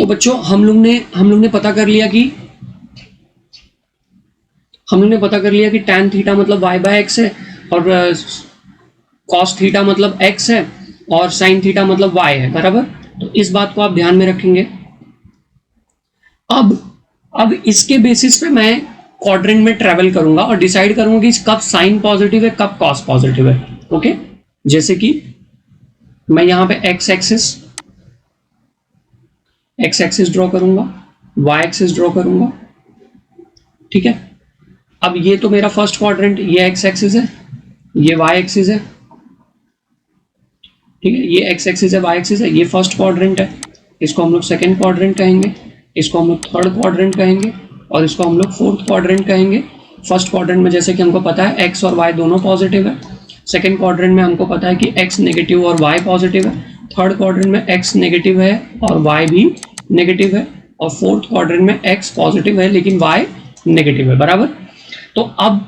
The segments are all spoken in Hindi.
तो बच्चों हम लोग ने पता कर लिया कि tan थीटा मतलब y बाय एक्स है और cos थीटा मतलब x है और sin थीटा मतलब y है, बराबर। तो इस बात को आप ध्यान में रखेंगे। अब इसके बेसिस पे मैं क्वाड्रेंट में ट्रेवल करूंगा और डिसाइड करूंगा कि कब साइन पॉजिटिव है, कब कॉस पॉजिटिव है। ओके, जैसे कि मैं यहां पे एक्स एक्सिस ड्रॉ करूंगा, वाई एक्सिस ड्रॉ करूंगा, ठीक है। अब ये तो मेरा फर्स्ट क्वाड्रेंट, ये एक्स एक्सिस है, ये वाई एक्सिस है, ठीक है। ये एक्स एक्सिस है, वाई एक्सिस है, ये फर्स्ट क्वाड्रेंट है। इसको हम लोग सेकेंड क्वाड्रेंट कहेंगे, इसको हम लोग थर्ड क्वाड्रेंट कहेंगे और इसको हम लोग फोर्थ क्वाड्रेंट कहेंगे। फर्स्ट क्वाड्रेंट में जैसे कि हमको पता है एक्स और वाई दोनों पॉजिटिव है। सेकेंड क्वाड्रेंट में हमको पता है कि एक्स नेगेटिव और वाई पॉजिटिव है। थर्ड क्वाड्रेंट में एक्स नेगेटिव है और वाई भी नेगेटिव है और फोर्थ क्वाड्रेंट में एक्स पॉजिटिव है लेकिन वाई नेगेटिव है, बराबर। तो अब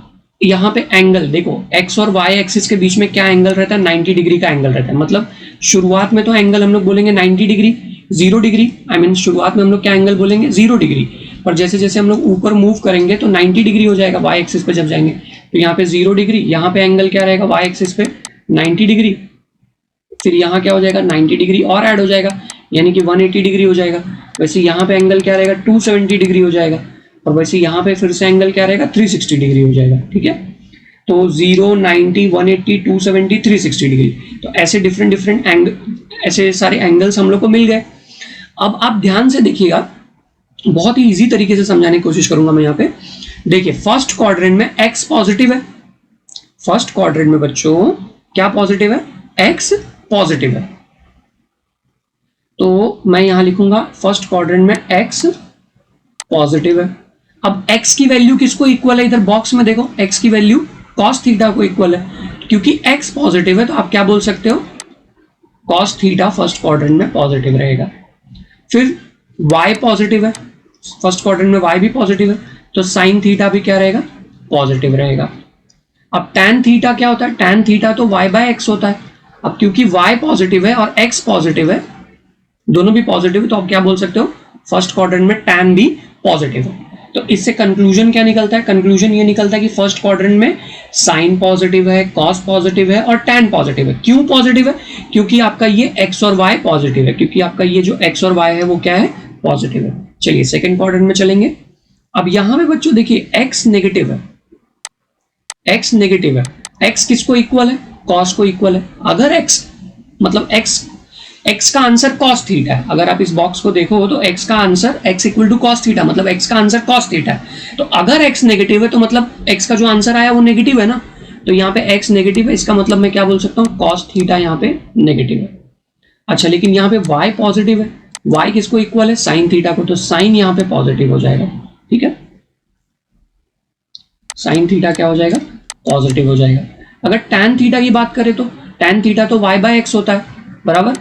यहाँ पे एंगल देखो, एक्स और वाई एक्सिस के बीच में क्या एंगल रहता है, 90 डिग्री का एंगल रहता है। मतलब शुरुआत में तो एंगल हम लोग बोलेंगे 90 डिग्री, 0 डिग्री, आई मीन शुरुआत में हम लोग क्या एंगल बोलेंगे, 0 डिग्री। पर जैसे जैसे हम लोग ऊपर मूव करेंगे तो 90 डिग्री हो जाएगा वाई एक्सिस पे जब जाएंगे। तो यहाँ पे 0 डिग्री, यहाँ पे एंगल क्या रहेगा वाई एक्सिस पे 90 डिग्री, फिर यहाँ क्या हो जाएगा 90 डिग्री और ऐड हो जाएगा यानी कि 180 डिग्री हो जाएगा। वैसे यहाँ पे एंगल क्या रहेगा 270 डिग्री हो जाएगा और वैसे यहाँ पे फिर से एंगल क्या रहेगा 360 डिग्री हो जाएगा, ठीक है। तो 0, 90, 180, 270, 360 डिग्री। तो ऐसे डिफरेंट एंगल, ऐसे सारे एंगल्स हम लोग को मिल गए। अब आप ध्यान से देखिएगा, बहुत ही इजी तरीके से समझाने की कोशिश करूंगा मैं यहाँ पे। देखिए फर्स्ट क्वाड्रेंट में x पॉजिटिव है, फर्स्ट क्वाड्रेंट में बच्चों क्या पॉजिटिव है, x पॉजिटिव है। तो मैं यहां लिखूंगा फर्स्ट क्वाड्रेंट में x पॉजिटिव है। अब x की वैल्यू किसको इक्वल है, इधर बॉक्स में देखो x की वैल्यू cos थीटा को इक्वल है। क्योंकि x पॉजिटिव है तो आप क्या बोल सकते हो, cos थीटा फर्स्ट क्वाड्रेंट में पॉजिटिव रहेगा। फिर y पॉजिटिव है, फर्स्ट क्वाड्रेंट में y भी पॉजिटिव है तो sin थीटा भी क्या रहेगा, पॉजिटिव रहेगा। अब tan थीटा क्या होता है, tan थीटा तो y बाय एक्स होता है। अब क्योंकि y पॉजिटिव है और x पॉजिटिव है, दोनों भी पॉजिटिव है, तो आप क्या बोल सकते हो, फर्स्ट क्वाड्रेंट में tan भी पॉजिटिव है। तो इससे कंक्लूजन क्या निकलता है, कंक्लूजन ये निकलता है कि फर्स्ट क्वाड्रेंट में sin पॉजिटिव है, cos पॉजिटिव है और tan पॉजिटिव है। क्यों पॉजिटिव है, क्योंकि आपका ये x और y पॉजिटिव है, क्योंकि आपका ये जो x और y है वो क्या है, पॉजिटिव है। चलिए सेकंड क्वाड्रेंट में चलेंगे। अब यहां पे बच्चों देखिए x नेगेटिव है, x नेगेटिव है, x किसको इक्वल है, cos को इक्वल है। अगर x मतलब x का आंसर cos थीटा है, अगर आप इस बॉक्स को देखो तो x का answer x equal to cos theta, मतलब x का आंसर cos थीटा है। तो अगर x नेगेटिव है तो मतलब x का जो आंसर आया वो नेगेटिव है ना, तो यहाँ पे x नेगेटिव है, इसका मतलब मैं क्या बोल सकता हूँ, cos थीटा यहाँ पे नेगेटिव है। अच्छा लेकिन यहाँ पे y पॉजिटिव है, y किसको इक्वल है, sin थीटा को, तो sin यहाँ पे पॉजिटिव हो जाएगा, ठीक है। sin थीटा क्या हो जाएगा, पॉजिटिव हो जाएगा। अगर tan थीटा की बात करें तो tan थीटा तो y बाय एक्स होता है, बराबर।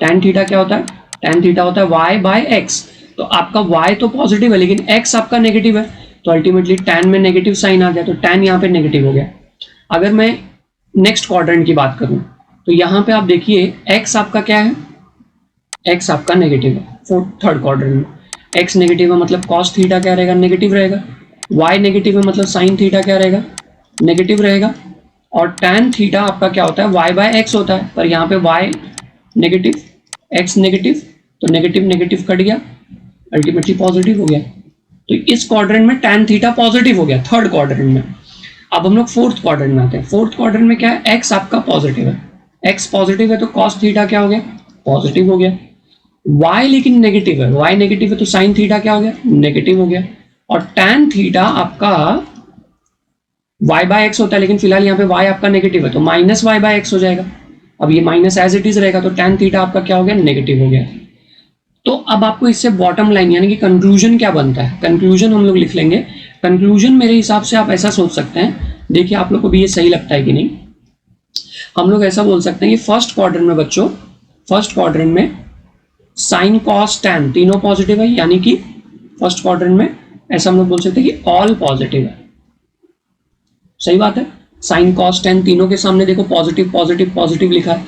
tan थीटा क्या होता है, tan थीटा होता है y बाय एक्स। तो आपका y तो पॉजिटिव है लेकिन x आपका नेगेटिव है, तो अल्टीमेटली tan में नेगेटिव साइन आ गया, तो tan यहाँ पे नेगेटिव हो गया। अगर मैं नेक्स्ट क्वाड्रेंट की बात करूं तो यहाँ पे आप देखिए x आपका क्या है, x आपका नेगेटिव है। थर्ड क्वाड्रेंट में x नेगेटिव है मतलब cos थीटा क्या रहेगा, नेगेटिव रहेगा। y नेगेटिव है मतलब sin थीटा क्या रहेगा, नेगेटिव रहेगा। और tan थीटा आपका क्या होता है, y बाय एक्स होता है, पर यहाँ पे y नेगेटिव, x नेगेटिव, तो नेगेटिव नेगेटिव कट गया, अल्टीमेटली पॉजिटिव हो गया। तो इस क्वाड्रेंट में tan थीटा पॉजिटिव हो गया, थर्ड क्वाड्रेंट में। अब हम लोग फोर्थ क्वाड्रेंट में आते हैं। फोर्थ क्वाड्रेंट में क्या है, x आपका पॉजिटिव है, x पॉजिटिव है तो cos थीटा क्या हो गया, पॉजिटिव हो गया। y लेकिन नेगेटिव है, y नेगेटिव है तो sin थीटा क्या हो गया, नेगेटिव हो गया। और tan थीटा आपका y बाय एक्स होता है लेकिन फिलहाल यहाँ पे y आपका नेगेटिव है तो माइनस y बाय एक्स हो जाएगा। अब ये माइनस एज इट इज रहेगा तो tan थीटा आपका क्या हो गया, नेगेटिव हो गया। तो अब आपको इससे बॉटम लाइन यानी कि कंक्लूजन क्या बनता है, कंक्लूजन हम लोग लिख लेंगे। कंक्लूजन मेरे हिसाब से आप ऐसा सोच सकते हैं, देखिए आप लोग को भी ये सही लगता है कि नहीं। हम लोग ऐसा बोल सकते हैं कि फर्स्ट क्वाड्रेंट में बच्चों, फर्स्ट क्वाड्रेंट में साइन कॉस टैन तीनों पॉजिटिव है, यानी कि फर्स्ट क्वाड्रेंट में ऐसा हम लोग बोल सकते हैं कि ऑल पॉजिटिव है। सही बात है, साइन कॉस टैन तीनों के सामने देखो पॉजिटिव पॉजिटिव पॉजिटिव लिखा है।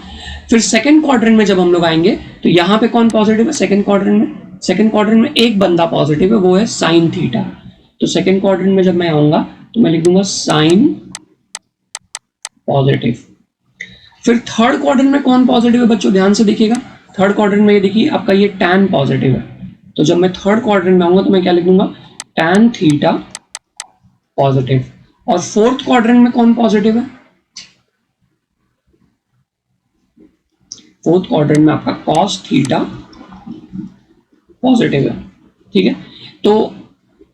फिर सेकंड क्वाड्रेंट में जब हम लोग आएंगे तो यहाँ पे कौन पॉजिटिव है सेकंड क्वाड्रेंट में? सेकंड क्वाड्रेंट में एक बंदा पॉजिटिव है, वो है साइन थीटा। तो सेकंड क्वाड्रेंट में जब मैं आऊंगा तो मैं लिख दूंगा साइन पॉजिटिव। फिर थर्ड क्वाड्रेंट में कौन पॉजिटिव है बच्चों, ध्यान से देखिएगा। थर्ड क्वाड्रेंट में ये देखिए आपका ये टैन पॉजिटिव है। तो जब मैं थर्ड क्वाड्रेंट में आऊंगा तो मैं क्या लिख दूंगा, टैन थीटा पॉजिटिव। और फोर्थ क्वाड्रेंट में कौन पॉजिटिव है? फोर्थ क्वाड्रेंट में आपका कॉस थीटा पॉजिटिव है। ठीक है, तो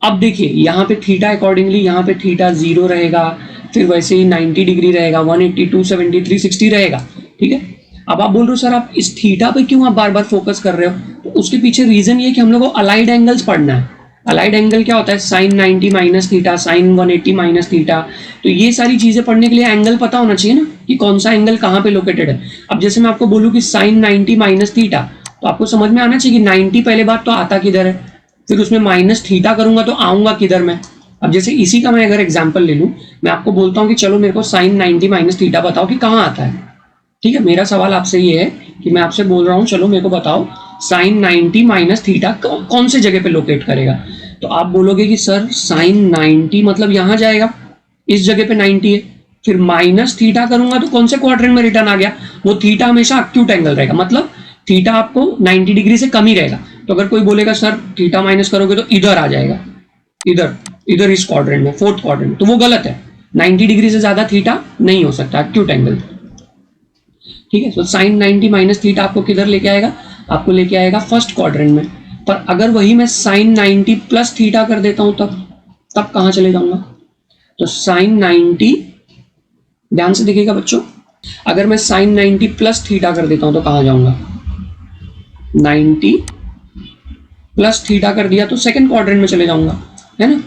अब देखिए यहाँ पे थीटा अकॉर्डिंगली यहाँ पे थीटा 0 रहेगा, फिर वैसे ही 90 डिग्री रहेगा, 180, 270, 360 रहेगा। ठीक है, अब आप बोल रहे हो सर आप इस थीटा पे क्यों आप बार बार फोकस कर रहे हो? तो उसके पीछे रीजन ये कि हम लोग को अलाइड एंगल्स पढ़ना है। अलाइड एंगल क्या होता है? Sine 90 minus theta, sine 180 minus theta. तो ये सारी चीजें पढ़ने के लिए एंगल पता होना चाहिए ना कि कौन सा एंगल कहाँ पे लोकेटेड है। अब जैसे मैं आपको बोलूँ कि साइन 90 माइनस थीटा, तो आपको समझ में आना चाहिए कि 90 पहले बात तो आता किधर है, फिर उसमें माइनस थीटा करूंगा तो आऊंगा किधर मैं। अब जैसे इसी का मैं अगर एग्जांपल ले लूं, मैं आपको बोलता हूं कि चलो मेरे को साइन 90 माइनस थीटा बताओ कि कहाँ आता है। ठीक है, मेरा सवाल आपसे ये है कि मैं आपसे बोल रहा हूं चलो मेरे को बताओ साइन 90 माइनस थीटा कौन से जगह पे लोकेट करेगा। तो आप बोलोगे कि सर साइन 90 मतलब यहां जाएगा, इस जगह पे 90 है, फिर माइनस थीटा करूंगा तो कौन से क्वाड्रेंट में रिटर्न आ गया? वो थीटा हमेशा एक्यूट एंगल रहेगा, मतलब थीटा आपको 90 डिग्री से कम ही रहेगा। तो अगर कोई बोलेगा सर थीटा माइनस करोगे तो इधर आ जाएगा, इधर इस क्वाड्रेंट में, फोर्थ क्वाड्रेंट, तो वो गलत है। 90 डिग्री से ज्यादा थीटा नहीं हो सकता एक्यूट एंगल। ठीक है, तो साइन 90 माइनस थीटा आपको किधर लेके आएगा? आपको लेके आएगा फर्स्ट क्वाड्रेंट में। पर अगर वही मैं साइन 90 प्लस थीटा कर देता हूं तब कहां चले जाऊंगा? तो साइन 90, ध्यान से देखिएगा बच्चों, अगर मैं साइन 90 प्लस थीटा कर देता हूं तो कहां जाऊंगा? 90 प्लस थीटा कर दिया तो सेकंड क्वाड्रेंट में चले जाऊंगा, है ना।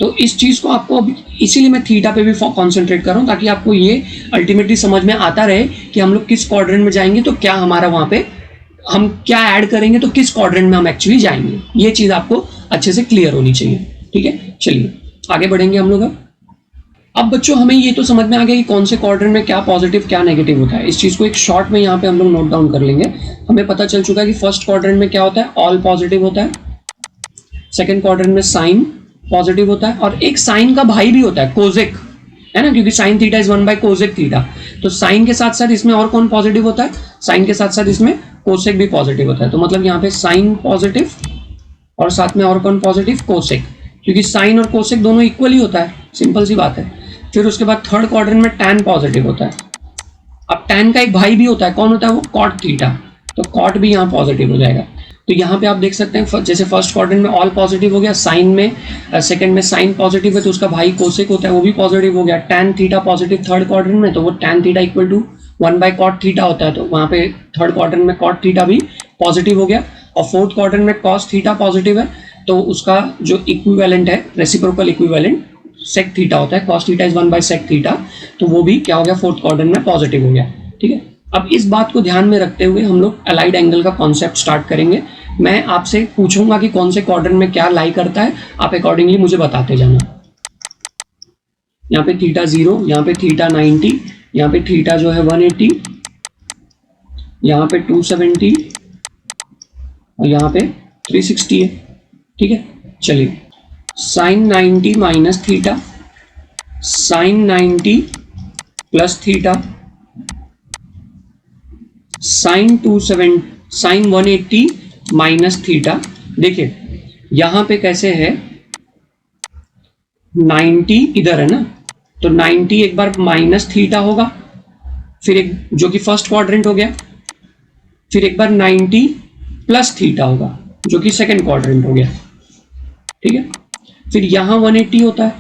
तो इस चीज को आपको, इसीलिए मैं थीटा पे भी कॉन्सेंट्रेट कर रहा हूं ताकि आपको ये अल्टीमेटली समझ में आता रहे कि हम लोग किस क्वाड्रेंट में जाएंगे तो क्या हमारा वहां पे हम क्या ऐड करेंगे तो किस क्वाड्रेंट में हम एक्चुअली जाएंगे। ये चीज आपको अच्छे से क्लियर होनी चाहिए। ठीक है, चलिए आगे बढ़ेंगे हम लोग। अब बच्चों हमें ये तो समझ में आ गया कि कौन से क्वाड्रेंट में क्या पॉजिटिव क्या नेगेटिव होता है। इस चीज को एक शॉर्ट में यहाँ पे हम लोग नोट डाउन कर लेंगे। हमें पता चल चुका है कि फर्स्ट क्वाड्रेंट में क्या होता है, ऑल पॉजिटिव होता है। सेकंड क्वाड्रेंट में साइन पॉजिटिव होता है, और एक साइन का भाई भी होता है कोसेक, है ना, क्योंकि sine theta is 1 bye cosec theta. तो साइन के साथ साथ इसमें और कौन पॉजिटिव होता है? साइन के साथ साथ इसमें कोसेक भी पॉजिटिव होता है। तो मतलब यहाँ पे साइन पॉजिटिव और साथ में और कौन पॉजिटिव? कोसेक, क्योंकि साइन और कोसेक दोनों इक्वल ही होता है, सिंपल सी बात है। फिर उसके बाद थर्ड क्वाड्रेंट में टैन पॉजिटिव होता है। अब टैन का एक भाई भी होता है, कौन होता है वो? Cot theta. तो कॉट भी यहाँ पॉजिटिव हो जाएगा। तो यहाँ पे आप देख सकते हैं जैसे फर्स्ट क्वाड्रेंट में ऑल पॉजिटिव हो गया, साइन में सेकंड में साइन पॉजिटिव है तो उसका भाई कोसेक होता है, वो भी पॉजिटिव हो गया। Tan theta positive third quadrant में, तो वो tan theta equal to 1 by cot theta होता है, तो वहाँ पे थर्ड क्वाड्रेंट में कॉट थीटा भी पॉजिटिव हो गया। और फोर्थ क्वाड्रेंट में कॉस थीटा पॉजिटिव है, तो उसका जो इक्विवेलेंट है, रेसिप्रोकल इक्विवेलेंट सेक थीटा होता है, cos theta is 1 by sec theta, तो वो भी क्या हो गया? फोर्थ क्वाड्रेंट में पॉजिटिव हो गया। ठीक है, अब इस बात को ध्यान में रखते हुए हम लोग अलाइड एंगल का कॉन्सेप्ट स्टार्ट करेंगे। मैं आपसे पूछूंगा कि कौन से क्वाड्रेंट में क्या लाई करता है, आप अकॉर्डिंगली मुझे बताते जाना। यहाँ पे थीटा 0, यहाँ पे थीटा 90, यहाँ पे थीटा जो है 180, यहाँ पे 270 और यहाँ पे 360 है। ठीक है, चलिए sine 90 minus theta, sine 90 plus theta, sine 270, sine 180 minus theta. देखिए यहां पे कैसे है, 90 इधर है ना, तो 90 एक बार माइनस थीटा होगा, फिर एक जो कि फर्स्ट क्वाड्रेंट हो गया, फिर एक बार 90 प्लस थीटा होगा जो कि सेकंड क्वाड्रेंट हो गया। ठीक है, फिर यहां 180 होता है,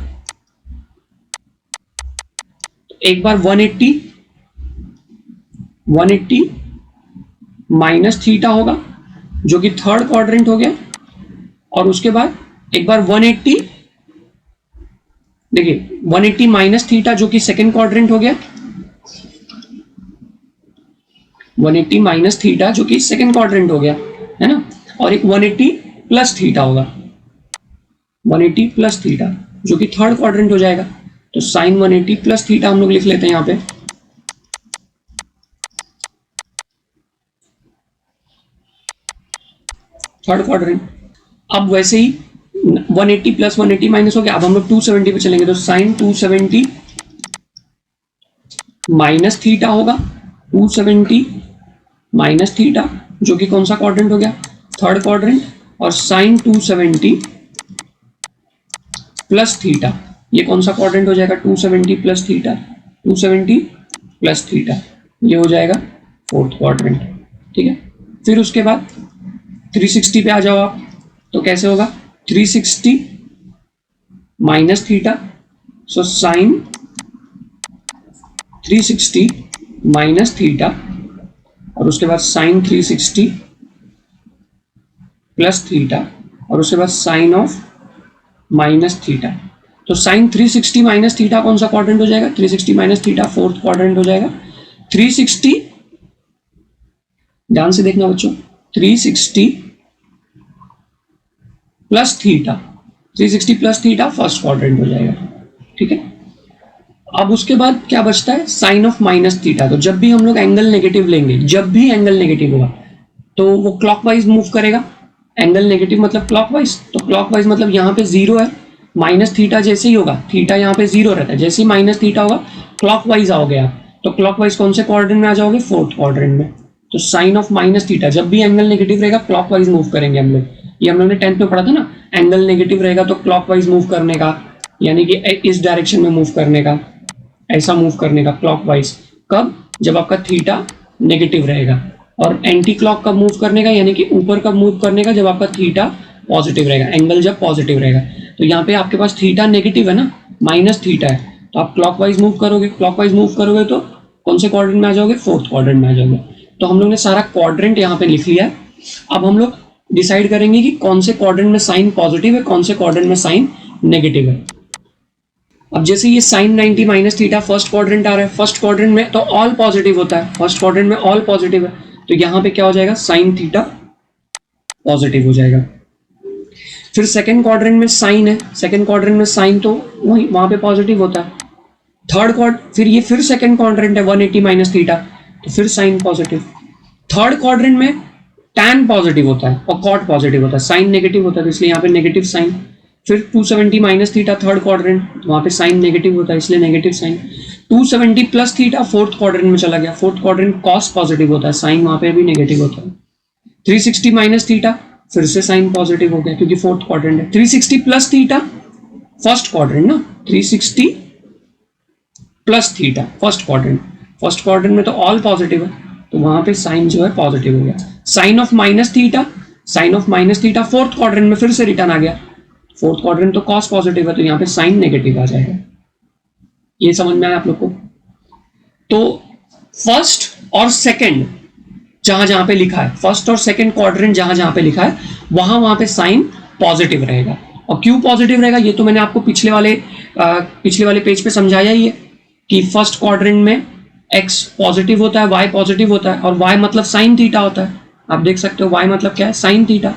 एक बार 180 माइनस थीटा होगा जो कि थर्ड क्वाड्रेंट हो गया, और उसके बाद एक बार 180, देखिए 180 माइनस थीटा जो कि सेकंड क्वाड्रेंट हो गया, 180 माइनस थीटा जो कि सेकंड क्वाड्रेंट हो गया, है ना, और एक 180 प्लस थीटा होगा, 180 प्लस थीटा जो कि थर्ड क्वाड्रेंट हो जाएगा। तो साइन 180 प्लस थीटा हम लोग लिख लेते हैं यहाँ पे, थर्ड क्वाड्रेंट। अब वैसे ही 180 प्लस 180 माइनस हो गया, अब हम लोग 270 पे चलेंगे, तो साइन 270 माइनस थीटा होगा, 270 माइनस थीटा, जो कि कौन सा क्वाड्रेंट हो गया, थर्ड क्वाड्रेंट। और साइन 270 प्लस थीटा, ये कौन सा क्वाड्रेंट हो जाएगा, 270 प्लस थीटा, 270 प्लस थीटा, ये हो जाएगा फोर्थ क्वाड्रेंट। ठीक है, फिर उसके बाद 360 पे आ जाओ आप, तो कैसे होगा, 360 minus theta, so sine 360 minus theta, और उसके बाद साइन 360 प्लस थीटा, और उसके बाद साइन ऑफ माइनस थीटा। तो साइन 360 माइनस थीटा कौन सा क्वाड्रेंट हो जाएगा, 360 माइनस थीटा फोर्थ क्वाड्रेंट हो जाएगा। 360, ध्यान से देखना बच्चों, 360 plus theta, 360 plus theta first quadrant हो जाएगा। ठीक है, अब उसके बाद क्या बचता है, साइन ऑफ माइनस थीटा। तो जब भी हम लोग एंगल नेगेटिव लेंगे, जब भी एंगल नेगेटिव होगा तो वो क्लॉकवाइज मूव करेगा। एंगल नेगेटिव मतलब क्लॉकवाइज, तो क्लॉकवाइज मतलब यहाँ पे जीरो है, माइनस थीटा जैसे ही होगा, थीटा यहाँ पे जीरो रहता है, जैसे ही माइनस थीटा होगा क्लॉकवाइज आओगे आप, तो क्लॉकवाइज कौन से क्वाड्रेंट में आ जाओगे, फोर्थ क्वाड्रेंट में। तो साइन ऑफ माइनस थीटा, जब भी एंगल नेगेटिव रहेगा क्लॉकवाइज मूव करेंगे हम लोग, ये हम लोग ने 10th में पढ़ा था ना, एंगल नेगेटिव रहेगा तो क्लॉकवाइज मूव करने का, यानी कि इस डायरेक्शन में मूव करने का, ऐसा मूव करने का क्लॉकवाइज। कब, जब आपका थीटा नेगेटिव रहेगा। और एंटी क्लॉक कब मूव करने का, यानी कि ऊपर कब मूव करने का, जब आपका थीटा पॉजिटिव रहेगा, एंगल जब पॉजिटिव रहेगा। तो यहाँ पे आपके पास थीटा नेगेटिव है ना, माइनस थीटा है, तो आप क्लॉकवाइज मूव करोगे, क्लॉकवाइज मूव करोगे तो कौन से क्वाड्रेंट में आ जाओगे, फोर्थ क्वाड्रेंट में आ जाओगे। तो हम लोग ने सारा क्वाड्रेंट यहाँ पे लिख लिया है। अब हम लोग डिसाइड करेंगे कि कौन से क्वाड्रेंट में साइन पॉजिटिव है, कौन से क्वाड्रेंट में साइन नेगेटिव है। अब जैसे ये sine 90 minus theta first quadrant आ रहा है, फर्स्ट क्वाड्रेंट में तो ऑल पॉजिटिव होता है, फर्स्ट क्वाड्रेंट में ऑल पॉजिटिव है, तो यहाँ पे क्या हो जाएगा, साइन थीटा पॉजिटिव हो जाएगा। फिर सेकंड क्वाड्रेंट में साइन है, सेकंड क्वाड्रेंट में साइन तो वही वहां पे पॉजिटिव होता है। थर्ड क्वाड्रेंट, फिर ये फिर सेकंड क्वाड्रेंट है 180 माइनस थीटा, तो फिर साइन पॉजिटिव। थर्ड क्वाड्रेंट में टैन पॉजिटिव होता है और कॉट पॉजिटिव होता है, साइन नेगेटिव होता है, तो इसलिए यहाँ पे नेगेटिव साइन। फिर 270 माइनस थीटा थर्ड क्वाड्रेंट, वहां पे साइन नेगेटिव होता है, इसलिए negative sign. 270 plus theta fourth quadrant में चला गया, फोर्थ क्वाड्रेंट कॉस पॉजिटिव होता है, साइन वहां पे भी नेगेटिव होता है। 360 माइनस थीटा, फिर से साइन पॉजिटिव हो गया क्योंकि फोर्थ क्वाड्रेंट है। 360 प्लस थीटा फर्स्ट क्वाड्रेंट ना, 360 plus theta first quadrant, first quadrant में तो ऑल पॉजिटिव है, तो वहां पे साइन जो है पॉजिटिव हो गया। Sine of minus theta, sine of minus theta fourth quadrant में फिर से रिटर्न आ गया, फोर्थ क्वाड्रेंट तो कॉस पॉजिटिव है, तो यहाँ पे साइन नेगेटिव आ जाएगा। ये समझ में आया आप लोग को। तो फर्स्ट और सेकंड जहां जहां पे लिखा है, फर्स्ट और सेकंड क्वाड्रेंट जहां जहां पे लिखा है, वहां पे साइन पॉजिटिव रहेगा। और क्यों पॉजिटिव रहेगा, ये तो मैंने आपको पिछले वाले पेज पे समझाया ही है कि फर्स्ट क्वाड्रेंट में x पॉजिटिव होता है, y पॉजिटिव होता है, और y मतलब साइन थीटा होता है। आप देख सकते हो y मतलब क्या है, साइन थीटा,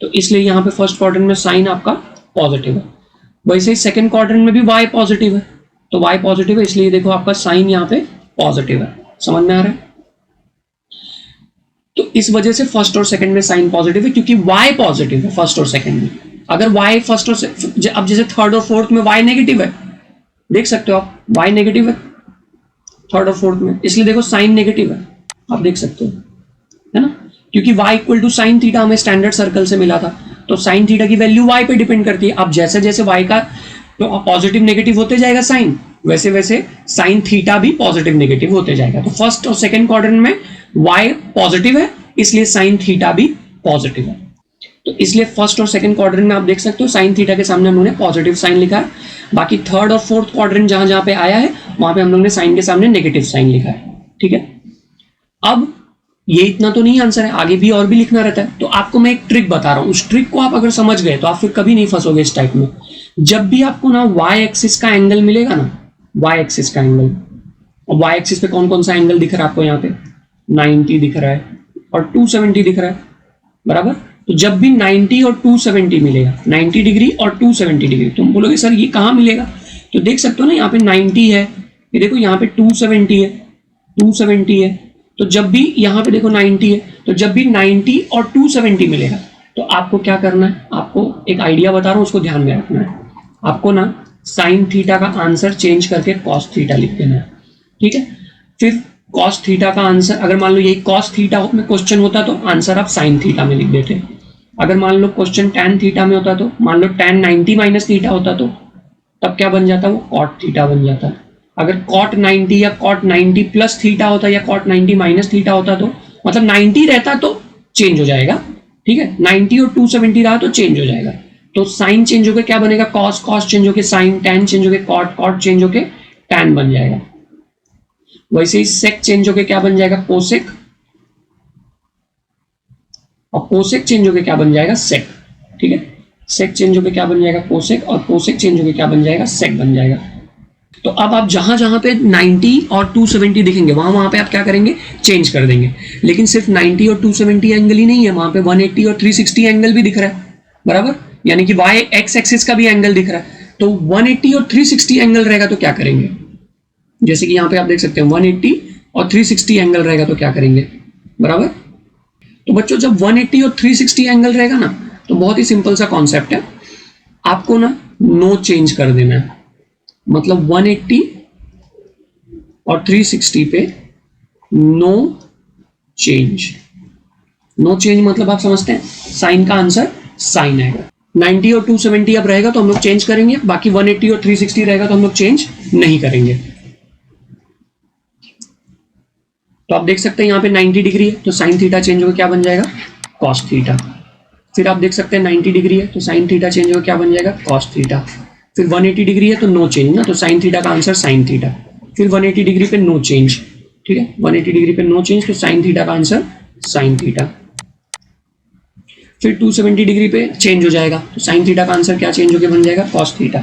तो इसलिए यहाँ पे फर्स्ट क्वाड्रेंट में साइन आपका पॉजिटिव है। वैसे ही सेकंड क्वाड्रेंट में भी y पॉजिटिव है, तो y पॉजिटिव है, इसलिए देखो आपका साइन यहाँ पे पॉजिटिव है। समझ में आ रहा है। तो इस वजह से फर्स्ट और सेकंड में साइन पॉजिटिव है, क्योंकि y पॉजिटिव है फर्स्ट और सेकंड में। अगर y फर्स्ट और अब जैसे थर्ड और फोर्थ में y नेगेटिव है, देख सकते हो आप, y नेगेटिव है थर्ड और फोर्थ में, इसलिए देखो साइन नेगेटिव है, आप देख सकते हो, है ना, क्योंकि y equal to sine theta हमें स्टैंडर्ड सर्कल से मिला था, तो साइन थीटा की वैल्यू y पे डिपेंड करती है। अब जैसे जैसे y का पॉजिटिव नेगेटिव होते जाएगा साइन, वैसे वैसे साइन थीटा भी पॉजिटिव नेगेटिव होते जाएगा। तो फर्स्ट और सेकंड क्वाड्रेंट में y पॉजिटिव है, इसलिए साइन थीटा भी पॉजिटिव है। तो इसलिए फर्स्ट और सेकंड क्वाड्रेंट में आप देख सकते हो साइन थीटा के सामने हम लोगों ने पॉजिटिव साइन लिखा है। बाकी थर्ड और फोर्थ क्वाड्रेंट जहां जहां पे आया है, वहां पे हम लोग ने साइन के सामने नेगेटिव साइन लिखा है। ठीक है, अब ये इतना तो नहीं आंसर है, आगे भी और भी लिखना रहता है। तो आपको मैं एक ट्रिक बता रहा हूं, उस ट्रिक को आप अगर समझ गए तो आप फिर कभी नहीं फंसोगे इस टाइप में। जब भी आपको ना y एक्सिस का एंगल मिलेगा ना, y एक्सिस का एंगल, और y एक्सिस पे कौन कौन सा एंगल दिख रहा है आपको, यहाँ पे 90 दिख रहा है और 270 दिख रहा है, बराबर। तो जब भी 90 और 270 मिलेगा, 90 डिग्री और 270 डिग्री, तुम बोलोगे सर ये कहाँ मिलेगा, तो देख सकते हो ना, यहाँ पे 90 है, ये देखो यहाँ पे 270 है, 270 है, तो जब भी यहाँ पे देखो 90 है, तो जब भी 90 और 270 मिलेगा, तो आपको क्या करना है, आपको एक आइडिया बता रहा हूँ, उसको ध्यान में रखना है। आपको ना साइन थीटा का आंसर चेंज करके कॉस थीटा लिख देना है, ठीक है। फिर कॉस थीटा का आंसर, अगर मान लो यही कॉस थीटा में क्वेश्चन होता तो आंसर आप साइन थीटा में लिख देते। अगर मान लो क्वेश्चन tan थीटा में होता तो, मान लो tan 90 माइनस थीटा होता तो तब क्या बन जाता, वो कॉट थीटा बन जाता। अगर कॉट 90 या कॉट 90 प्लस थीटा होता या कॉट 90 माइनस थीटा होता तो, मतलब 90 रहता तो चेंज हो जाएगा, ठीक है। 90 और 270 रहा तो चेंज हो जाएगा। तो साइन चेंज होकर क्या बनेगा, कॉस, कॉस चेंज होकर साइन, टैन चेंज होकर कॉट, कॉट चेंज होकर टैन बन जाएगा। वैसे ही सेक चेंज होकर क्या बन जाएगा, कोसेक, और कोसेक चेंज होकर क्या बन जाएगा, सेक, ठीक है। सेक चेंज होकर क्या बन जाएगा, कोसेक, और कोसेक चेंज होकर क्या बन जाएगा, सेक बन जाएगा। तो अब आप जहां जहां पे 90 और 270 दिखेंगे वहां वहां पे आप क्या करेंगे, चेंज कर देंगे। लेकिन सिर्फ 90 और 270 एंगल ही नहीं है, वहां पे 180 और 360 एंगल भी दिख रहा है, बराबर, यानी कि वाई एक्स एक्सिस का भी एंगल दिख रहा है। तो 180 और 360 एंगल रहेगा तो क्या करेंगे, जैसे कि यहाँ पे आप देख सकते हैं 180 और 360 एंगल रहेगा तो क्या करेंगे, बराबर। तो बच्चों जब 180 और 360 एंगल रहेगा ना, तो बहुत ही सिंपल सा कॉन्सेप्ट है, आपको ना नो चेंज कर देना है। मतलब 180 और 360 पे नो चेंज। नो चेंज मतलब आप समझते हैं, साइन का आंसर साइन आएगा। 90 और 270 अब रहेगा तो हम लोग चेंज करेंगे, बाकी 180 और 360 रहेगा तो हम लोग चेंज नहीं करेंगे। तो आप देख सकते हैं यहाँ पे 90 डिग्री है तो साइन थीटा चेंज होकर क्या बन जाएगा, कॉस थीटा। फिर आप देख सकते हैं 90 डिग्री है तो साइन थीटा चेंज होकर क्या बन जाएगा, कॉस थीटा। फिर 180 डिग्री है तो नो चेंज ना, तो साइन थीटा का आंसर साइन थीटा। फिर 180 डिग्री पे नो चेंज, ठीक है, 180 डिग्री पे नो चेंज तो साइन थीटा का आंसर साइन थीटा। फिर 270 डिग्री पे चेंज हो जाएगा तो साइन थीटा का आंसर क्या चेंज होकर बन जाएगा, कॉस थीटा।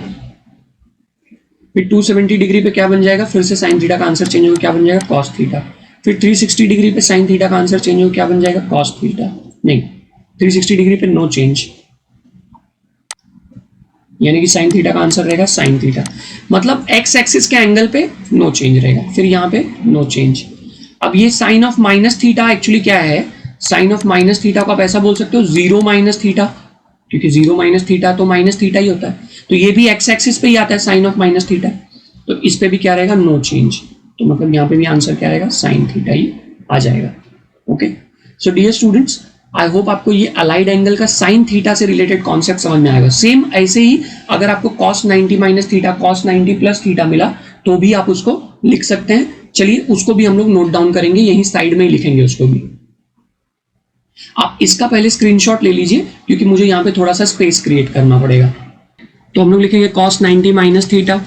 फिर 270 डिग्री पे क्या बन जाएगा, फिर से साइन थीटा का आंसर चेंज होकर क्या बन जाएगा, कॉस थीटा। फिर 360 डिग्री पे साइन थीटा का आंसर चेंज होकर क्या बन जाएगा, कॉस थीटा। नहीं, 360 डिग्री पे नो चेंज, यानी कि साइन थीटा का आंसर रहेगा साइन थीटा। मतलब एक्स एक्सिस के एंगल पे नो चेंज रहेगा, फिर यहाँ पे नो चेंज। अब ये sine of minus theta actually क्या है, साइन ऑफ माइनस थीटा को आप ऐसा बोल सकते हो जीरो माइनस थीटा, क्योंकि जीरो माइनस थीटा तो माइनस थीटा ही होता है। तो ये भी एक्स एक्सिस पे ही आता है साइन ऑफ माइनस थीटा, तो इस पे भी क्या रहेगा, नो चेंज। तो मतलब यहाँ पे भी आंसर क्या रहेगा, साइन थीटा ही आ जाएगा। Okay, so dear students, I hope आपको ये अलाइड एंगल का साइन थीटा से रिलेटेड कॉन्सेप्ट समझ में आएगा। सेम ऐसे ही अगर आपको cos 90 minus theta, cos 90 plus theta मिला तो भी आप उसको लिख सकते हैं। चलिए उसको भी हम लोग नोट डाउन करेंगे, यही साइड में ही लिखेंगे उसको भी। आप इसका पहले स्क्रीनशॉट ले लीजिए क्योंकि मुझे यहाँ पे थोड़ा सा स्पेस क्रिएट करना पड़ेगा। तो हम लोग लिखेंगे cos 90 minus theta,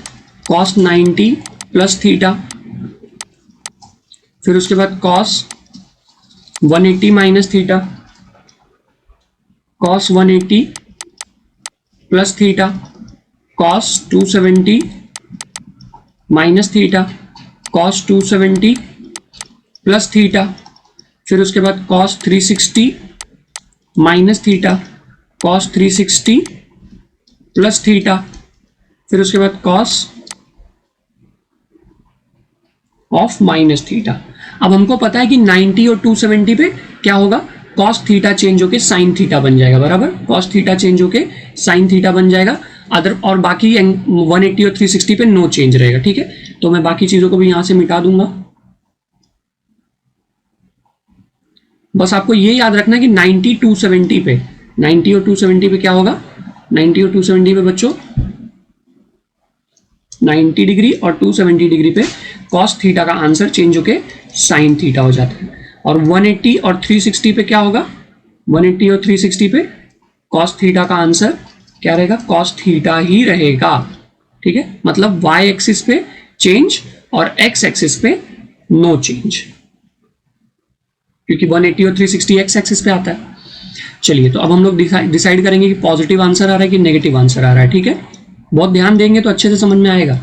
cos 90 plus theta, फिर उसके बाद cos 180 minus theta, cos 180 plus theta, cos 270 minus theta, cos 270 plus theta, फिर उसके बाद cos 360 minus theta, cos 360 plus theta, फिर उसके बाद cos ऑफ माइनस थीटा। अब हमको पता है कि 90 और 270 पे क्या होगा, cos थीटा चेंज होके sin थीटा बन जाएगा, बराबर, cos थीटा चेंज होके sin थीटा बन जाएगा। अदर और बाकी 180 और 360 पे नो चेंज रहेगा, ठीक है। तो मैं बाकी चीजों को भी यहां से मिटा दूंगा। बस आपको ये याद रखना कि 90 270 पे, 90 और 270 पे क्या होगा, 90 और 270 पे बच्चों 90 डिग्री और 270 डिग्री पे cos थीटा का आंसर चेंज होके sin थीटा हो जाता है। और 180 और 360 पे क्या होगा, 180 और 360 पे cos थीटा का आंसर क्या रहेगा, cos थीटा ही रहेगा, ठीक है। मतलब y एक्सिस पे चेंज और x एक्सिस पे नो चेंज, क्योंकि 180 और 360 x एक्सिस पे आता है। चलिए तो अब हम लोग डिसाइड करेंगे कि पॉजिटिव आंसर आ रहा है कि नेगेटिव आंसर आ रहा है, ठीक है। बहुत ध्यान देंगे तो अच्छे से समझ में आएगा।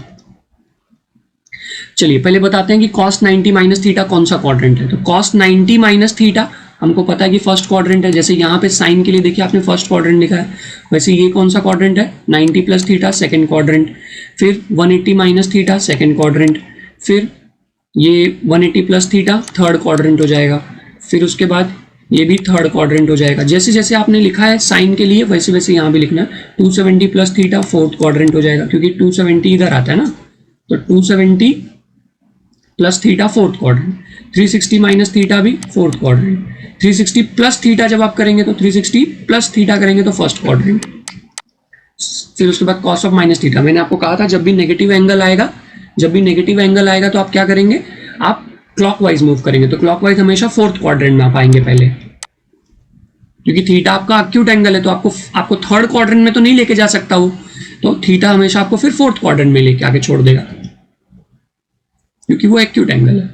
चलिए पहले बताते हैं कि cos 90 माइनस थीटा कौन सा क्वाड्रेंट है। तो cos 90 माइनस थीटा हमको पता है कि फर्स्ट क्वाड्रेंट है। जैसे यहाँ पे साइन के लिए देखिए आपने फर्स्ट क्वाड्रेंट लिखा है, वैसे ये कौन सा क्वाड्रेंट है, 90 प्लस थीटा सेकंड क्वाड्रेंट, फिर 180 माइनस थीटा सेकंड क्वाड्रेंट, फिर ये 180 प्लस थीटा थर्ड क्वाड्रेंट हो जाएगा, फिर उसके बाद ये भी थर्ड क्वाड्रेंट हो जाएगा। जैसे जैसे आपने लिखा है साइन के लिए वैसे वैसे यहाँ भी लिखना है। 270 प्लस थीटा फोर्थ क्वाड्रेंट हो जाएगा, क्योंकि 270 इधर आता है ना, तो 270 plus theta fourth quadrant. 360 minus theta भी फोर्थ क्वाड्रेंट। 360 प्लस थीटा जब आप करेंगे तो 360 प्लस थीटा करेंगे तो फर्स्ट क्वाड्रेंट। फिर उसके बाद कॉस ऑफ माइनस थीटा। मैंने आपको कहा था जब भी नेगेटिव एंगल आएगा, तो आप क्या करेंगे, आप क्लॉकवाइज मूव करेंगे। तो क्लॉकवाइज हमेशा फोर्थ क्वाड्रेंट में आप आएंगे पहले, क्योंकि थीटा आपका एक्यूट एंगल है, तो आपको थर्ड क्वाड्रेंट में तो नहीं लेके जा सकता वो, तो थीटा हमेशा आपको फिर फोर्थ क्वाड्रेंट में लेके आके छोड़ देगा, क्योंकि वो एक्यूट एंगल है।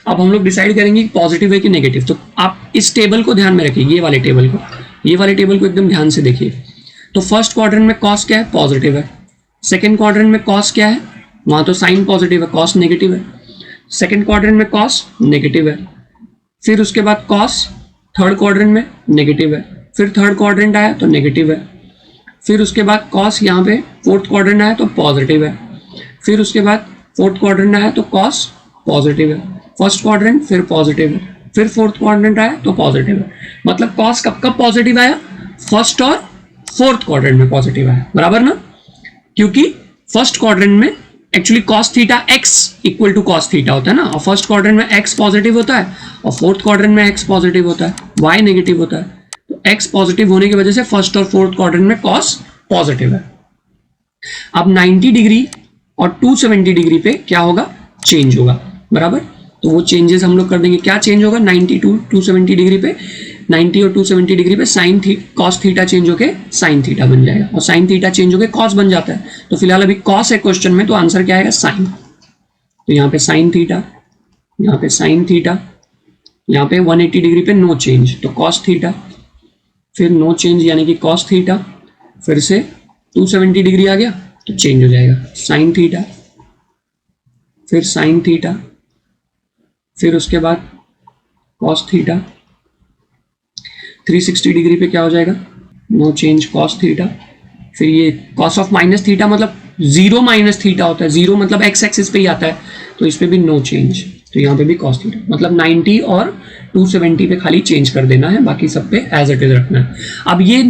अब हम लोग डिसाइड करेंगे कि पॉजिटिव है कि नेगेटिव। तो आप इस टेबल को ध्यान में रखिए, ये वाले टेबल को एकदम ध्यान से देखिए। तो फर्स्ट क्वाड्रेंट में कॉस क्या है, पॉजिटिव है। सेकेंड क्वाड्रेंट में कॉस क्या है, वहां तो साइन पॉजिटिव है, कॉस नेगेटिव है। सेकेंड क्वाड्रेंट में कॉस नेगेटिव है। फिर उसके बाद कॉस थर्ड क्वाड्रेंट में नेगेटिव है। फिर थर्ड क्वाड्रेंट आया तो नेगेटिव है। फिर उसके बाद कॉस यहाँ पे फोर्थ क्वाड्रेंट आया तो पॉजिटिव है। फिर उसके बाद फोर्थ क्वाड्रेंट आया तो कॉस पॉजिटिव है। फर्स्ट क्वाड्रेंट फिर पॉजिटिव है। फिर फोर्थ क्वाड्रेंट आया तो पॉजिटिव है। मतलब कॉस कब कब पॉजिटिव आया, फर्स्ट और फोर्थ क्वाड्रेंट में पॉजिटिव आया, बराबर ना, क्योंकि फर्स्ट क्वाड्रेंट में actually cos theta x equal to cos theta होता है ना, और फर्स्ट क्वाड्रेंट में एक्स पॉजिटिव होता है और फोर्थ क्वाड्रेंट में एक्स पॉजिटिव होता है, वाई नेगेटिव होता है। तो एक्स पॉजिटिव होने की वजह से फर्स्ट और फोर्थ क्वाड्रेंट में कॉस पॉजिटिव है। अब 90 डिग्री और 270 डिग्री पे क्या होगा, चेंज होगा, बराबर। तो वो चेंजेस हम लोग कर देंगे। क्या चेंज होगा, 90 टू 270 डिग्री पे, 90 और 270 डिग्री पे साइन कॉस थीटा चेंज होके साइन थीटा बन जाएगा, और साइन थीटा चेंज होके कॉस बन जाता है। तो फिलहाल अभी कॉस है क्वेश्चन में, तो आंसर क्या आएगा, साइन। तो यहाँ पे साइन थीटा, यहाँ पे साइन थीटा, यहाँ पे 180 डिग्री पे नो चेंज, तो कॉस थीटा, फिर नो चेंज यानी कि कॉस थीटा, फिर से 270 डिग्री आ गया तो चेंज हो जाएगा साइन थीटा, फिर साइन थीटा, फिर उसके बाद कॉस थीटा। 360 डिग्री पे क्या हो जाएगा, नो चेंज कॉस थीटा। फिर ये कॉस ऑफ माइनस थीटा मतलब जीरो माइनस थीटा होता है, जीरो मतलब एक्स एक्सिस पे ही आता है, तो इस पे भी नो चेंज, तो यहाँ पे भी कॉस थीटा। मतलब 90 और 270 पे खाली चेंज कर देना है, बाकी सब पे एज इट इज रखना है। अब ये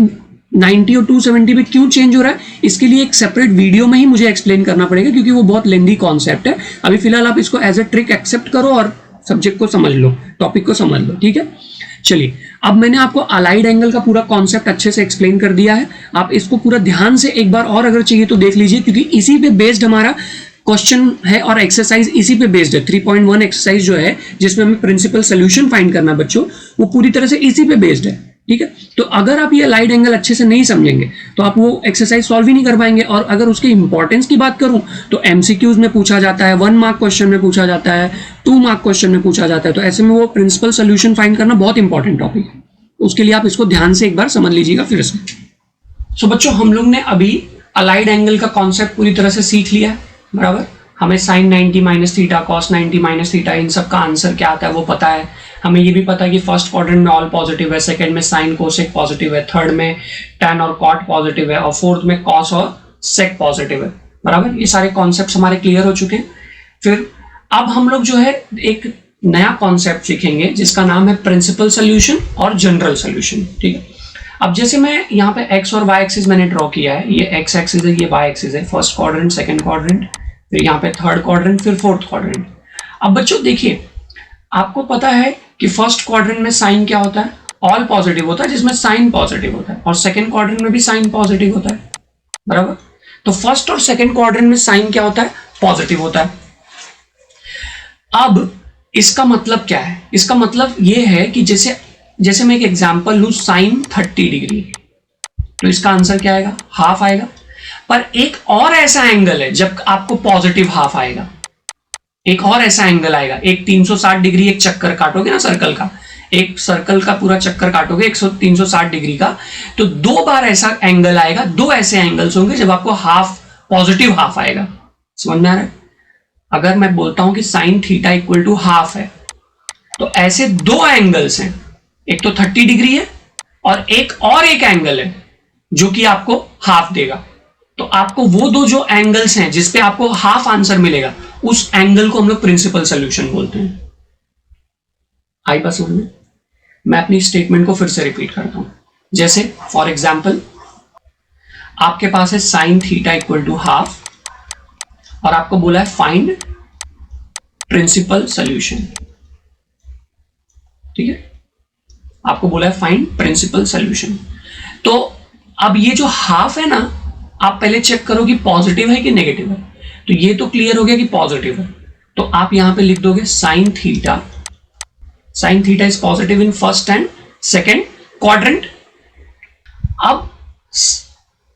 90 और 270 पे क्यों चेंज हो रहा है, इसके लिए एक सेपरेट वीडियो में ही मुझे एक्सप्लेन करना पड़ेगा, क्योंकि वो बहुत लेंदी कॉन्सेप्ट है। अभी फिलहाल आप इसको एज ए ट्रिक एक्सेप्ट करो और सब्जेक्ट को समझ लो, टॉपिक को समझ लो, ठीक है। चलिए, अब मैंने आपको अलाइड एंगल का पूरा कॉन्सेप्ट अच्छे से एक्सप्लेन कर दिया है। आप इसको पूरा ध्यान से एक बार और अगर चाहिए तो देख लीजिए, क्योंकि इसी पे बेस्ड हमारा क्वेश्चन है और एक्सरसाइज इसी पे बेस्ड है। 3.1 एक्सरसाइज जो है जिसमें हमें प्रिंसिपल सोल्यूशन फाइंड करना है बच्चों, वो पूरी तरह से इसी पे बेस्ड है, ठीक है। तो अगर आप ये अलाइड एंगल अच्छे से नहीं समझेंगे तो आप वो एक्सरसाइज सॉल्व ही नहीं कर पाएंगे। और अगर उसके इंपॉर्टेंस की बात करूं तो एमसीक्यूज में पूछा जाता है, 1 मार्क क्वेश्चन में पूछा जाता है, 2 मार्क क्वेश्चन में पूछा जाता है। तो ऐसे में वो प्रिंसिपल सोल्यूशन फाइंड करना बहुत इंपॉर्टेंट टॉपिक है। उसके लिए आप इसको ध्यान से एक बार समझ लीजिएगा फिर से। सो बच्चों, हम लोग ने अभी अलाइड एंगल का कॉन्सेप्ट पूरी तरह से सीख लिया है, बराबर। हमें sine 90 minus theta, cos 90 minus theta, इन सब का आंसर क्या आता है वो पता है। हमें ये भी पता है कि फर्स्ट क्वाड्रेंट में ऑल पॉजिटिव है, सेकंड में साइन कोसेक पॉजिटिव है, थर्ड में टैन और कॉट पॉजिटिव है, और फोर्थ में कॉस और सेक पॉजिटिव है, बराबर। ये सारे कॉन्सेप्ट्स हमारे क्लियर हो चुके हैं। फिर अब हम लोग जो है एक नया कॉन्सेप्ट सीखेंगे जिसका नाम है प्रिंसिपल सोल्यूशन और जनरल सोल्यूशन, ठीक है। अब जैसे मैं यहाँ पे एक्स और वाई एक्सिस मैंने ड्रॉ किया है, ये एक्स एक्सिस है, ये वाई एक्सिस है, फर्स्ट क्वाड्रेंट, सेकंड क्वाड्रेंट, फिर यहाँ पे थर्ड क्वाड्रेंट, फिर फोर्थ क्वाड्रेंट। अब बच्चों देखिए, आपको पता है कि फर्स्ट क्वाड्रेंट में साइन क्या होता है, ऑल पॉजिटिव होता है, जिसमें साइन पॉजिटिव होता है, और सेकंड क्वाड्रेंट में भी साइन पॉजिटिव होता है, बराबर। तो फर्स्ट और सेकंड क्वाड्रेंट में साइन क्या होता है, पॉजिटिव होता है। अब इसका मतलब क्या है, इसका मतलब यह है कि जैसे मैं एक एग्जांपल लूं, साइन 30 डिग्री, तो इसका आंसर क्या आएगा, हाफ आएगा। पर एक और ऐसा एंगल है जब आपको पॉजिटिव हाफ आएगा, एक और ऐसा एंगल आएगा, एक 360 डिग्री एक चक्कर काटोगे ना सर्कल का, एक सर्कल का पूरा चक्कर काटोगे 360 डिग्री का, तो 2 बार ऐसा एंगल आएगा, 2 ऐसे एंगल्स होंगे जब आपको हाफ पॉजिटिव हाफ आएगा। समझ में आ रहा है? अगर मैं बोलता हूं कि sine theta equal to half है, तो ऐसे 2 एंगल्स हैं, एक तो 30 डिग्री है और एक एंगल है जो कि आपको हाफ देगा। तो आपको वो 2 जो एंगल्स हैं जिसपे आपको हाफ आंसर मिलेगा, उस एंगल को हम लोग प्रिंसिपल सोल्यूशन बोलते हैं। आई बात समझ में? मैं अपनी स्टेटमेंट को फिर से रिपीट करता हूं। जैसे फॉर एग्जाम्पल आपके पास है sine theta equal to half और आपको बोला है फाइंड प्रिंसिपल सोल्यूशन। ठीक है, आपको बोला है फाइंड प्रिंसिपल सोल्यूशन। तो अब ये जो हाफ है ना, आप पहले चेक करो कि पॉजिटिव है कि नेगेटिव है। तो ये तो क्लियर हो गया कि पॉजिटिव है, तो आप यहां पे लिख दोगे sine theta is positive in first and second quadrant. अब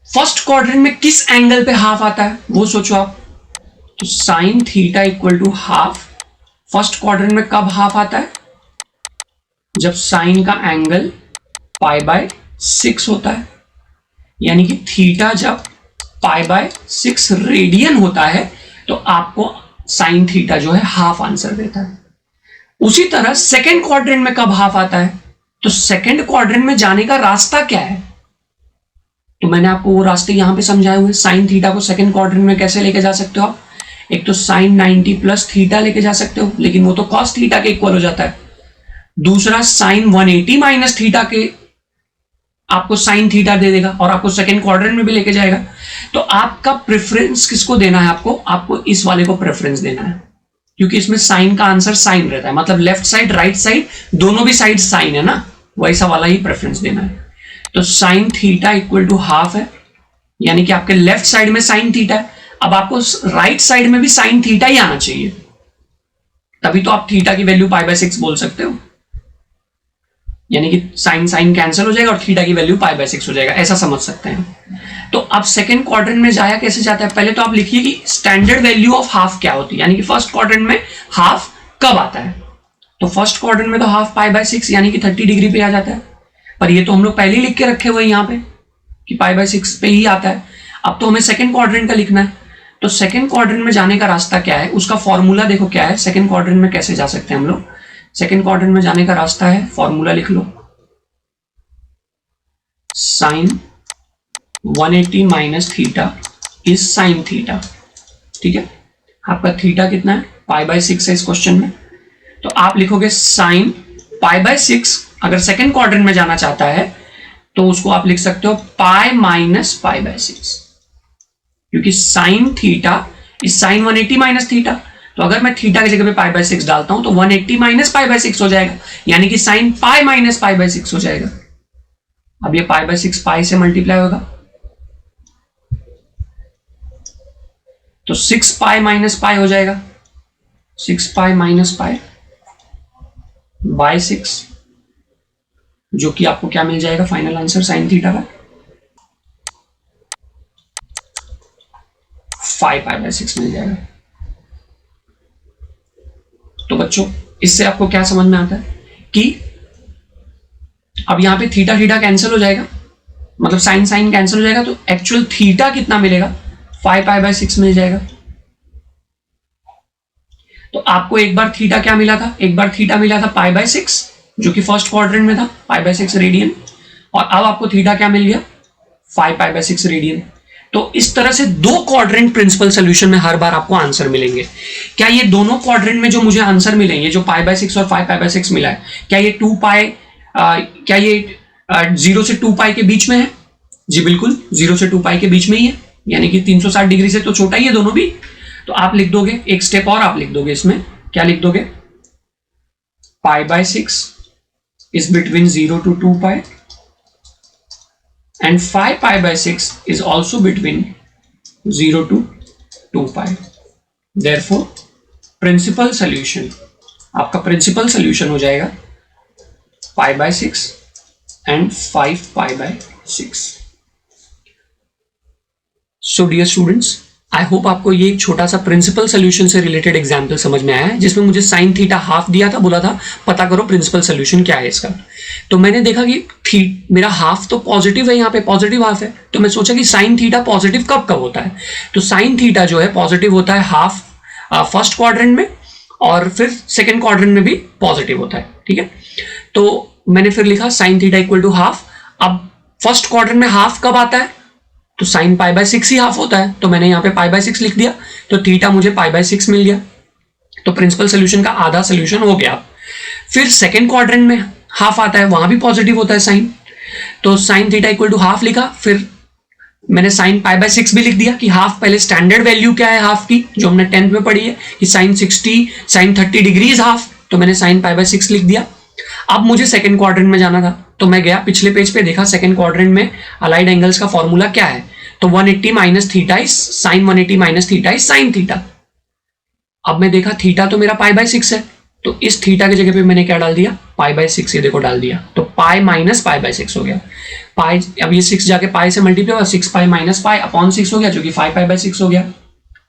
फर्स्ट क्वाड्रेंट में किस एंगल पे हाफ आता है वो सोचो आप। तो sine theta equal to half, first quadrant में कब हाफ आता है? जब साइन का एंगल पाई बाय 6 होता है, यानी कि थीटा जब पाई बाय 6 रेडियन होता है तो आपको साइन थीटा जो है हाफ आंसर देता है। उसी तरह सेकेंड क्वाड्रेंट में कब हाफ आता है? तो सेकेंड क्वाड्रेंट में जाने का रास्ता क्या है? तो मैंने आपको वो रास्ते यहां पे समझाए हुए। साइन थीटा को सेकेंड क्वाड्रेंट में कैसे लेके जा सकते हो आप? एक तो साइन 90 प्लस थीटा लेके जा सकते हो, लेकिन वो तो कॉस थीटा के इक्वल हो जाता है। दूसरा साइन 180 माइनस थीटा के आपको साइन थीटा दे देगा और आपको सेकेंड क्वाड्रेंट में भी लेके जाएगा। तो आपका प्रेफरेंस किसको देना है? आपको इस वाले को प्रेफरेंस देना है, क्योंकि इसमें साइन का आंसर साइन रहता है, मतलब लेफ्ट साइड राइट साइड दोनों भी साइड साइन है ना, वैसा वाला ही प्रेफरेंस देना है। तो sine theta equal to half है, यानी कि आपके लेफ्ट साइड में साइन थीटा है। अब आपको राइट साइड में भी साइन थीटा ही आना चाहिए, तभी तो आप थीटा की वैल्यू पाई बाय 6 बोल सकते हो, यानी कि साइन साइन कैंसिल हो जाएगा और थीटा की वैल्यू पाई बाय 6 हो जाएगा, ऐसा समझ सकते हैं। तो अब सेकेंड क्वाड्रेंट में जाया कैसे जाता है? पहले तो आप लिखिए कि स्टैंडर्ड वैल्यू ऑफ हाफ क्या होती है, यानी कि फर्स्ट क्वाड्रेंट में हाफ कब आता है। तो फर्स्ट क्वाड्रेंट में तो हाफ पाई बाय 6 यानी कि 30 डिग्री पे आ जाता है, पर ये तो हम लोग पहले ही लिख के रखे हुए यहाँ पे कि पाई बाय 6 पे ही आता है। अब तो हमें सेकेंड क्वाड्रेंट का लिखना है। तो सेकेंड क्वाड्रेंट में जाने का रास्ता क्या है, उसका फॉर्मूला देखो क्या है। सेकेंड क्वाड्रेंट में कैसे जा सकते हैं हम लोग? सेकेंड क्वाड्रेंट में जाने का रास्ता है, फॉर्मूला लिख लो, sine 180 minus theta is sine theta. ठीक है, आपका थीटा कितना है? पाई बाय 6 है इस क्वेश्चन में। तो आप लिखोगे साइन पाई बाय 6, अगर सेकेंड क्वाड्रेंट में जाना चाहता है तो उसको आप लिख सकते हो पाई माइनस पाई बाय 6, क्योंकि sine theta is sign 180 minus theta. तो अगर मैं थीटा की जगह पे पाई बाय 6 डालता हूं तो 180 माइनस पाई बाय 6 हो जाएगा, यानी कि sine pi minus pi by 6 हो जाएगा। अब ये पाई बाय 6 पाई से मल्टीप्लाई होगा, तो 6 पाई माइनस पाई हो जाएगा, 6 पाई माइनस पाई बाय 6, जो कि आपको क्या मिल जाएगा फाइनल आंसर साइन थीटा का 5 पाई बाय 6 मिल जाएगा। तो बच्चों इससे आपको क्या समझ में आता है कि अब यहां पे थीटा थीटा कैंसिल हो जाएगा, मतलब साइन साइन कैंसिल हो जाएगा, तो एक्चुअल थीटा कितना मिलेगा? 5 पाई बाय 6 मिल जाएगा। तो आपको एक बार थीटा क्या मिला था? एक बार थीटा मिला था पाई बाय 6, जो कि फर्स्ट क्वाड्रेंट में था, पाई बाय 6 रेडियन, और अब आपको थीटा क्या मिल गया? 5 पाई बाय 6 रेडियन। तो इस तरह से दो क्वाड्रेंट प्रिंसिपल सोल्यूशन में हर बार आपको आंसर मिलेंगे। क्या ये दोनों क्वाड्रेंट में जो मुझे आंसर मिलेंगे, जो पाई बाय 6 और 5 पाई बाय 6 मिला है, क्या ये 2 पाई क्या ये 0 से 2 पाई के बीच में है? जी बिल्कुल, 0 से 2 पाई के बीच में ही है, यानी कि 360 डिग्री से तो छोटा ही है दोनों भी। तो आप लिख दोगे एक स्टेप और आप लिख दोगे इसमें, क्या लिख दोगे? पाई by 6 is between 0 to 2 pi and 5 pi by 6 is also between 0 to 2 pi. Therefore, principal solution, आपका principal solution हो जाएगा pi by 6 and 5 pi by 6. So dear students, I hope आपको ये एक छोटा सा प्रिंसिपल सोल्यूशन से रिलेटेड एग्जाम्पल समझ में आया है, जिसमें मुझे साइन थीटा हाफ दिया था, बोला था पता करो प्रिंसिपल सोल्यूशन क्या है इसका। तो मैंने देखा कि मेरा हाफ तो पॉजिटिव है, यहाँ पे पॉजिटिव हाफ है, तो मैं सोचा कि साइन थीटा पॉजिटिव कब कब होता है। तो साइन थीटा जो है पॉजिटिव होता है हाफ फर्स्ट क्वाड्रेंट में, और फिर सेकेंड क्वाड्रेंट में भी पॉजिटिव होता है। ठीक है, तो मैंने फिर लिखा sine theta equal to half. अब फर्स्ट क्वाड्रेंट में हाफ कब आता है? तो साइन पाई बाय 6 ही हाफ होता है, तो मैंने यहाँ पे पाई बाय 6 लिख दिया, तो थीटा मुझे पाई बाय 6 मिल गया। तो प्रिंसिपल सोल्यूशन का आधा सोल्यूशन हो गया। फिर सेकेंड क्वाड्रेंट में हाफ आता है, वहां भी पॉजिटिव होता है साइन, तो sine theta equal to half लिखा। फिर मैंने साइन पाई बाय 6 भी लिख दिया कि हाफ, पहले स्टैंडर्ड वैल्यू क्या है हाफ की, जो हमने 10th में पढ़ी है कि साइन 30 डिग्री इज हाफ, तो मैंने साइन पाई बाय 6 लिख दिया। अब मुझे सेकंड क्वाड्रेंट में जाना था, तो मैं गया पिछले पेज पे, देखा सेकंड क्वाड्रेंट में अलाइड एंगल्स का फॉर्मूला क्या है, तो 180 minus theta is sign 180 minus theta is sine theta. अब मैं देखा थीटा तो मेरा पाई बाय 6 है, तो इस थीटा की जगह पे मैंने क्या डाल दिया, पाई बाय 6, ये देखो डाल दिया, तो पाई माइनस पाई बाय 6 हो गया। पाई, अब ये 6 जाके पाई से मल्टीप्लाई होगा, 6 पाई माइनस पाई अपॉन 6 हो गया, जो कि 5 पाई बाय 6 हो गया।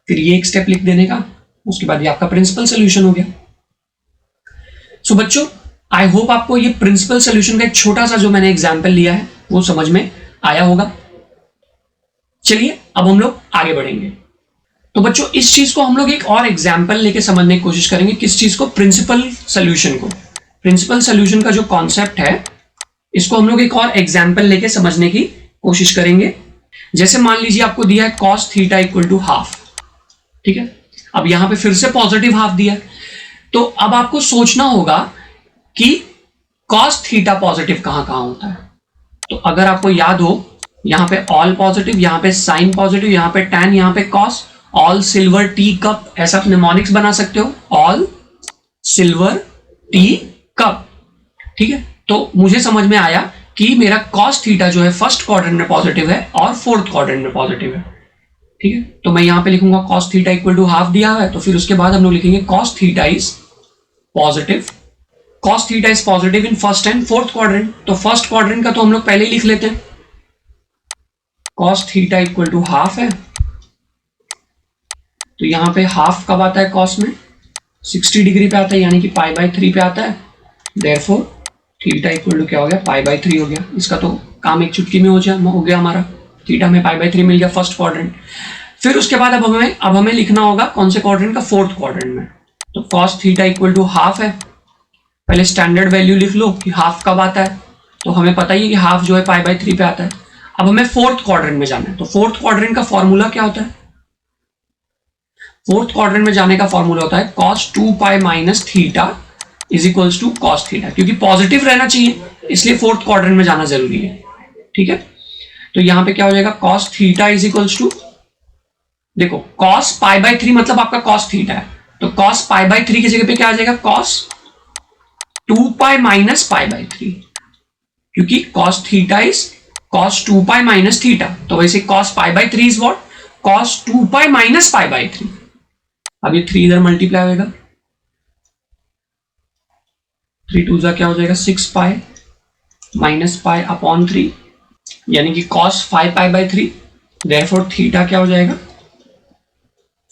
फिर ये एक स्टेप लिख देने का, उसके बाद ये आपका प्रिंसिपल सोल्यूशन हो गया। सो बच्चों, आई होप आपको ये प्रिंसिपल सोल्यूशन का एक छोटा सा जो मैंने एग्जाम्पल लिया है वो समझ में आया होगा। चलिए अब हम लोग आगे बढ़ेंगे। तो बच्चों, इस चीज को हम लोग एक और एग्जाम्पल लेके समझने की कोशिश करेंगे। किस चीज को? प्रिंसिपल सोल्यूशन को। प्रिंसिपल सोल्यूशन का जो कॉन्सेप्ट है, इसको हम लोग एक और एग्जाम्पल लेके समझने की कोशिश करेंगे। जैसे मान लीजिए आपको दिया है cos theta equal to half, ठीक है। अब यहां पे फिर से पॉजिटिव हाफ दिया है, तो अब आपको सोचना होगा कि cos थीटा पॉजिटिव कहां कहां होता है। तो अगर आपको याद हो, यहां पे ऑल पॉजिटिव, यहां पे साइन पॉजिटिव, यहां पे tan, यहां पे cos, all silver tea cup, ऐसा आप निमोनिक्स बना सकते हो, ऑल सिल्वर टी कप, ठीक है। तो मुझे समझ में आया कि मेरा cos थीटा जो है फर्स्ट क्वाड्रेंट में पॉजिटिव है और फोर्थ क्वाड्रेंट में पॉजिटिव है, ठीक है। तो मैं यहां पे लिखूंगा cos theta equal to half दिया है, तो फिर उसके बाद हम लोग लिखेंगे cos theta is positive, cos theta is positive in first and fourth quadrant. तो फर्स्ट क्वाड्रेंट का तो हम लोग पहले ही लिख लेते हैं, cos theta equal to half है, तो यहां पे हाफ कब आता है cos में, 60 डिग्री पे आता है, यानी कि पाई बाय 3 पे आता है। देयरफॉर थीटा इक्वल टू क्या हो गया, पाई बाय 3 हो गया। इसका तो काम एक चुटकी में हो गया हमारा, थीटा में पाई बाय 3 मिल गया फर्स्ट क्वाड्रेंट। फिर उसके बाद अब हमें लिखना होगा कौन से क्वाड्रेंट का, फोर्थ क्वाड्रेंट में। तो cos theta equal to half है, पहले स्टैंडर्ड वैल्यू लिख लो कि हाफ कब आता है, तो हमें पता ही है कि हाफ जो है पाई बाय 3 पे आता है। अब हमें फोर्थ क्वाड्रेंट में जाना है, तो फोर्थ क्वाड्रेंट का फॉर्मूला क्या होता है, फोर्थ क्वाड्रेंट में जाने का फॉर्मूला होता है cos 2 pi minus theta is equals to cos theta, क्योंकि पॉजिटिव रहना चाहिए इसलिए फोर्थ क्वाड्रेंट में जाना जरूरी है, ठीक है। तो यहां पे क्या हो जाएगा, cos theta is equals to, देखो cos पाई बाय 3 मतलब आपका cos थीटा है, तो cos पाई बाय 3 की जगह पे क्या आ जाएगा, cos 2 pi minus pi by 3, क्योंकि cos theta is cos 2 pi minus theta, तो वैसे cos pi by 3 is what, cos 2 pi minus pi by 3। अब ये 3 इधर मल्टीप्लाई होगा, 3 2 जा क्या हो जाएगा, 6 पाई माइनस पाई अपॉन 3, यानी कि cos 5 pi by 3, therefore theta क्या हो जाएगा,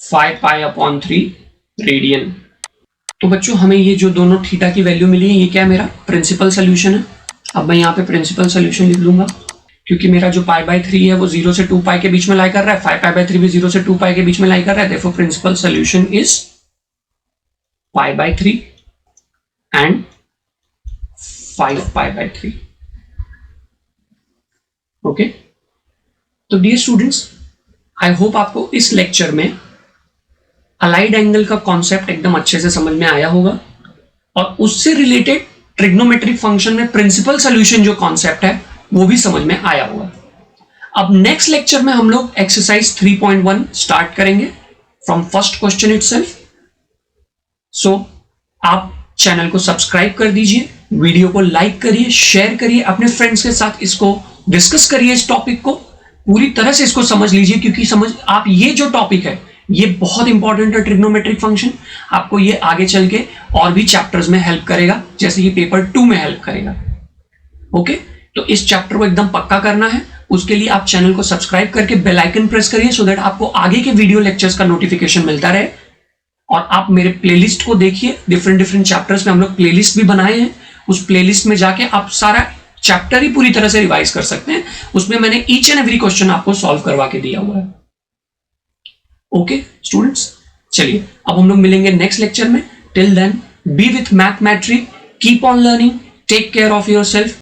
5 पाई अपॉन 3 रेडियन। तो बच्चों, हमें ये जो दोनों थीटा की वैल्यू मिली है, ये क्या है, मेरा प्रिंसिपल सोल्यूशन है। अब मैं यहाँ पे प्रिंसिपल सोल्यूशन लिख लूंगा, क्योंकि मेरा जो पाई बाय 3 है वो 0 से 2 पाई के बीच में लाई कर रहा है, 5 पाई बाय 3 भी 0 से 2 पाई के बीच में लाई कर रहा है, therefore principal solution is pi by 3 and 5 pi by 3। Okay, तो डियर स्टूडेंट्स, आई होप आपको इस लेक्चर में अलाइड एंगल का कॉन्सेप्ट एकदम अच्छे से समझ में आया होगा और उससे रिलेटेड ट्रिग्नोमेट्रिक फंक्शन में प्रिंसिपल सोल्यूशन जो कॉन्सेप्ट है वो भी समझ में आया होगा। अब नेक्स्ट लेक्चर में हम लोग एक्सरसाइज 3.1 स्टार्ट करेंगे फ्रॉम फर्स्ट क्वेश्चन इटसेल्फ। सो आप चैनल को सब्सक्राइब कर दीजिए, वीडियो को लाइक करिए, शेयर करिए, अपने फ्रेंड्स के साथ इसको डिस्कस करिए, इस टॉपिक को पूरी तरह से इसको समझ लीजिए, क्योंकि समझ आप ये जो टॉपिक है ये बहुत इंपॉर्टेंट है, ट्रिग्नोमेट्रिक फंक्शन। आपको ये आगे चल के और भी चैप्टर्स में हेल्प करेगा, जैसे कि पेपर 2 में हेल्प करेगा। ओके, तो इस चैप्टर को एकदम पक्का करना है, उसके लिए आप चैनल को सब्सक्राइब करके बेल आइकन प्रेस करिए, सो दैट आपको आगे के वीडियो लेक्चर्स का नोटिफिकेशन मिलता रहे। और आप मेरे प्लेलिस्ट को देखिए, डिफरेंट चैप्टर्स में हम लोग प्लेलिस्ट भी बनाए हैं, उस प्लेलिस्ट में जाके आप सारा चैप्टर ही पूरी तरह से रिवाइज कर सकते हैं। उसमें मैंने ईच एंड एवरी क्वेश्चन आपको सॉल्व करवा के दिया हुआ है। ओके स्टूडेंट्स, चलिए अब हम लोग मिलेंगे नेक्स्ट लेक्चर में। Till then be with mathematic, keep on learning, take care of yourself.